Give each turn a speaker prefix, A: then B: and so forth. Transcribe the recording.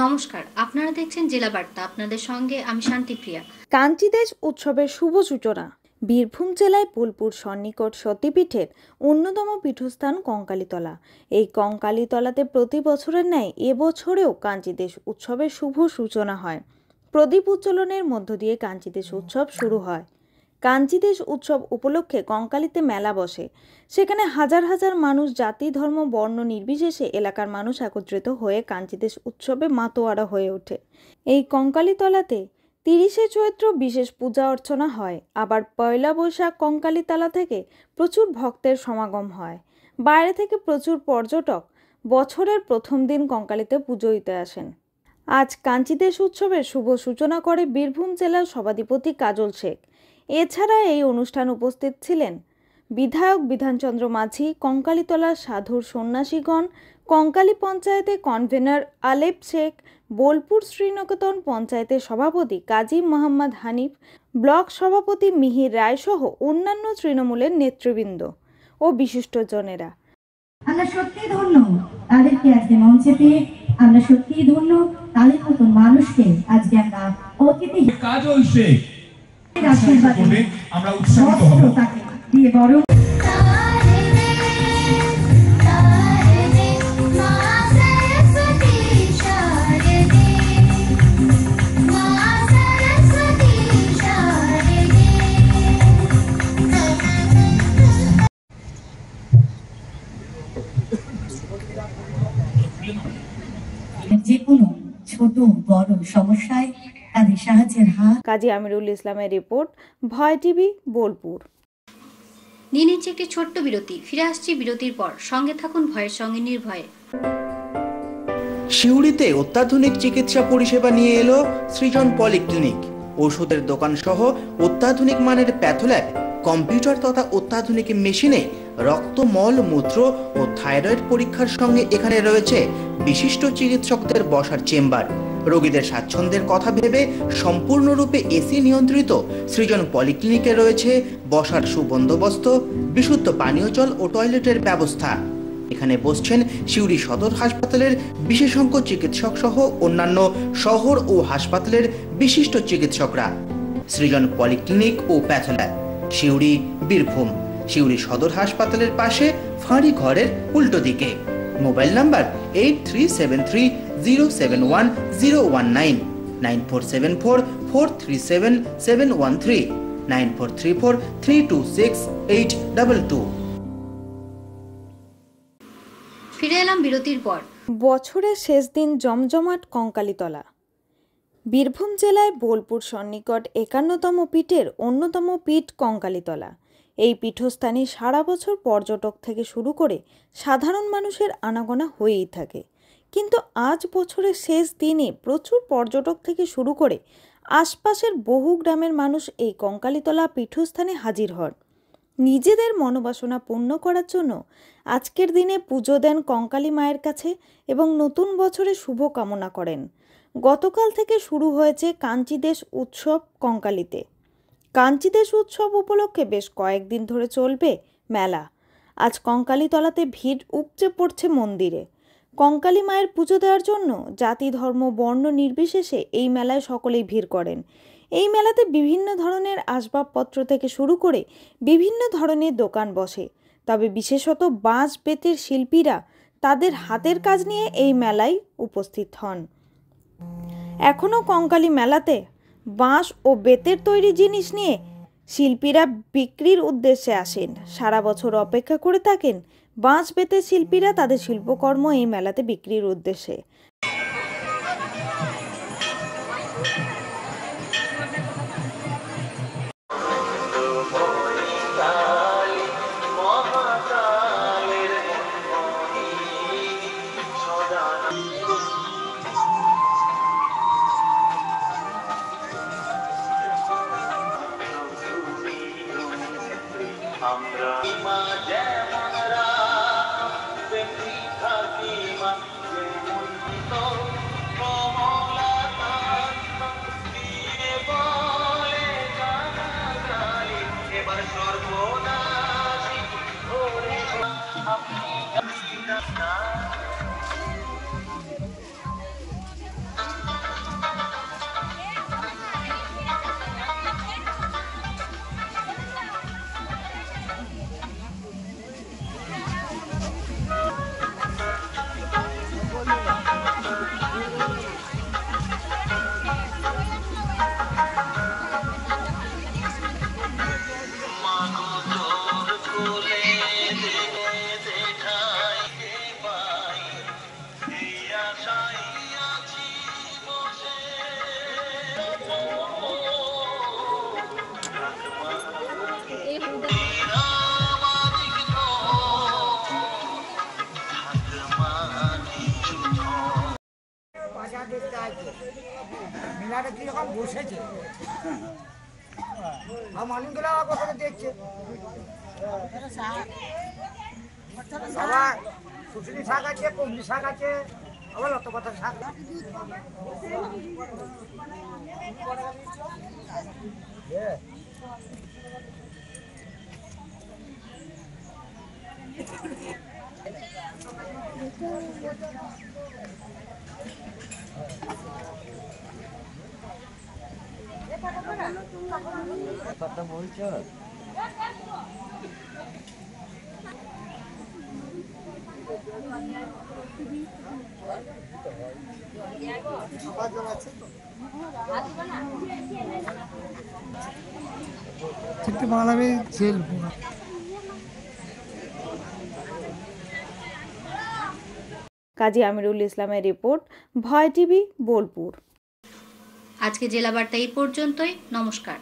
A: নমস্কার, আপনারা দেখছেন জেলা বার্তা। আপনাদের সঙ্গে আমি শান্তিপ্রিয়া।
B: কাঞ্চিদেশ উৎসবের শুভ সূচনা। বীরভূম জেলায় বোলপুর সন্নিকট সতীপীঠের অন্যতম পীঠস্থান কঙ্কালীতলা। এই কঙ্কালীতলাতে প্রতি বছরের ন্যায় এবছরেও কাঞ্চিদেশ উৎসবের শুভ সূচনা হয়। প্রদীপ উজ্জ্বলনের মধ্য দিয়ে কাঞ্চিদেশ উৎসব শুরু হয়। কাঞ্চিদেশ উৎসব উপলক্ষে কঙ্কালীতে মেলা বসে। সেখানে হাজার হাজার মানুষ জাতি ধর্ম বর্ণ নির্বিশেষে এলাকার মানুষ একত্রিত হয়ে কাঞ্চিদেশ উৎসবে মাতোয়ারা হয়ে ওঠে। এই কঙ্কালীতলাতে 30শে চৈত্র বিশেষ পূজা অর্চনা হয়। আবার পয়লা বৈশাখ কঙ্কালীতলা থেকে প্রচুর ভক্তের সমাগম হয়। বাইরে থেকে প্রচুর পর্যটক বছরের প্রথম দিন কঙ্কালীতে পুজো দিতে আসেন। আজ কাঞ্চিদেশ উৎসবের শুভ সূচনা করে বীরভূম জেলার সভাধিপতি কাজল শেখ। এছাড়া এই অনুষ্ঠান উপস্থিত ছিলেন বিধায়ক বিধানচন্দ্র মাঝি, কঙ্কালীতলার সাধুর সন্ন্যাসীগণ, কঙ্কালী পঞ্চায়েতে কনভেনর আলেপ শেখ, বোলপুর শ্রীনিকেতন পঞ্চায়েতের সভাপতি কাজী মোহাম্মদ হানিফ, ব্লক সভাপতি মিহির রায় সহ অন্যান্য তৃণমূলের নেতৃবৃন্দ ও বিশিষ্টজনেরা।
C: আমরা সত্যি ধন্য তাদেরকে আজকে মঞ্চে পেয়ে, আমরা সত্যি ধন্য তাদের মতন মানুষকে আজকে আমরা অতিথি
D: কাজল শেখ
C: আশীর্বাদ
D: আমরা উৎসাহিত হব।
C: তাকে দিয়ে বড় যে কোনো ছোট বড় সমস্যায় তাদের সাহায্যের হাত।
B: কাজী আমিরুল ইসলামের রিপোর্ট, ভয় টিভি, বোলপুর।
A: নিয়ে নিচ্ছে একটি ছোট্ট বিরতি। ফিরে আসছি বিরতির পর। সঙ্গে থাকুন ভয়ের সঙ্গে নির্ভয়ে।
E: সিউড়িতে অত্যাধুনিক চিকিৎসা পরিষেবা নিয়ে এলো সৃজন পলিক্লিনিক। ওষুধের দোকান সহ অত্যাধুনিক মানের প্যাথোল্যাব, কম্পিউটার তথা অত্যাধুনিক মেশিনে রক্ত, মল, মূত্র ও থাইরয়েড পরীক্ষার সঙ্গে এখানে রয়েছে বিশিষ্ট চিকিৎসকদের বসার চেম্বার। রোগীদের স্বাচ্ছন্দ্যের কথা ভেবে সম্পূর্ণরূপে এসি নিয়ন্ত্রিত সৃজন পলিক্লিনিকে রয়েছে বসার সুবন্দোবস্ত, বিশুদ্ধ পানীয় জল ও টয়লেটের ব্যবস্থা। এখানে বসছেন সিউড়ি সদর হাসপাতালের বিশেষজ্ঞ চিকিৎসক সহ অন্যান্য শহর ও হাসপাতালের বিশিষ্ট চিকিৎসকরা। সৃজন পলিক্লিনিক ও প্যাথোল্যাব, সিউড়ি, বীরভূম। সিউড়ি সদর হাসপাতালের পাশে ফাঁড়ি ঘরের উল্টো দিকে। Mobile number 8373071019, 9474437713, 9434326822।
A: ফিরে এলাম বিরতির পর।
B: বছরের শেষ দিন জমজমাট কঙ্কালীতলা। বীরভূম জেলায় বোলপুর সন্নিকট 51তম পীঠের অন্যতম পীঠ কঙ্কালীতলা। এই পীঠস্থানে সারা বছর পর্যটক থেকে শুরু করে সাধারণ মানুষের আনাগোনা হয়েই থাকে। কিন্তু আজ বছরের শেষ দিনে প্রচুর পর্যটক থেকে শুরু করে আশপাশের বহু গ্রামের মানুষ এই কঙ্কালীতলা পীঠস্থানে হাজির হন। নিজেদের মনোবাসনা পূর্ণ করার জন্য আজকের দিনে পুজো দেন কঙ্কালী মায়ের কাছে এবং নতুন বছরের শুভ কামনা করেন। গতকাল থেকে শুরু হয়েছে কাঞ্চিদেশ উৎসব কঙ্কালীতে। কাঞ্চিদেশ উৎসব উপলক্ষে বেশ কয়েকদিন ধরে চলবে মেলা। আজ কঙ্কালীতলাতে ভিড় উপচে পড়ছে মন্দিরে। কঙ্কালী মায়ের পুজো দেওয়ার জন্য জাতি ধর্ম বর্ণ নির্বিশেষে এই মেলায় সকলেই ভিড় করেন। এই মেলাতে বিভিন্ন ধরনের আসবাবপত্র থেকে শুরু করে বিভিন্ন ধরনের দোকান বসে। তবে বিশেষত বাঁশ বেতের শিল্পীরা তাদের হাতের কাজ নিয়ে এই মেলায় উপস্থিত হন। এখনও কঙ্কালী মেলাতে বাঁশ ও বেতের তৈরি জিনিস নিয়ে শিল্পীরা বিক্রির উদ্দেশ্যে আসেন। সারা বছর অপেক্ষা করে থাকেন বাঁশ বেতের শিল্পীরা তাদের শিল্পকর্ম এই মেলাতে বিক্রির উদ্দেশ্যে।
F: মানুষগুলো কখনো দেখছে আবার শুশুনি শাক আছে, কমলি শাক আছে, আবার লত পাতার শাক।
B: কাজী আমিরুল ইসলামের রিপোর্ট, ভয় টিভি, বোলপুর।
A: আজকে জেলা বার্তা এই পর্যন্তই। নমস্কার।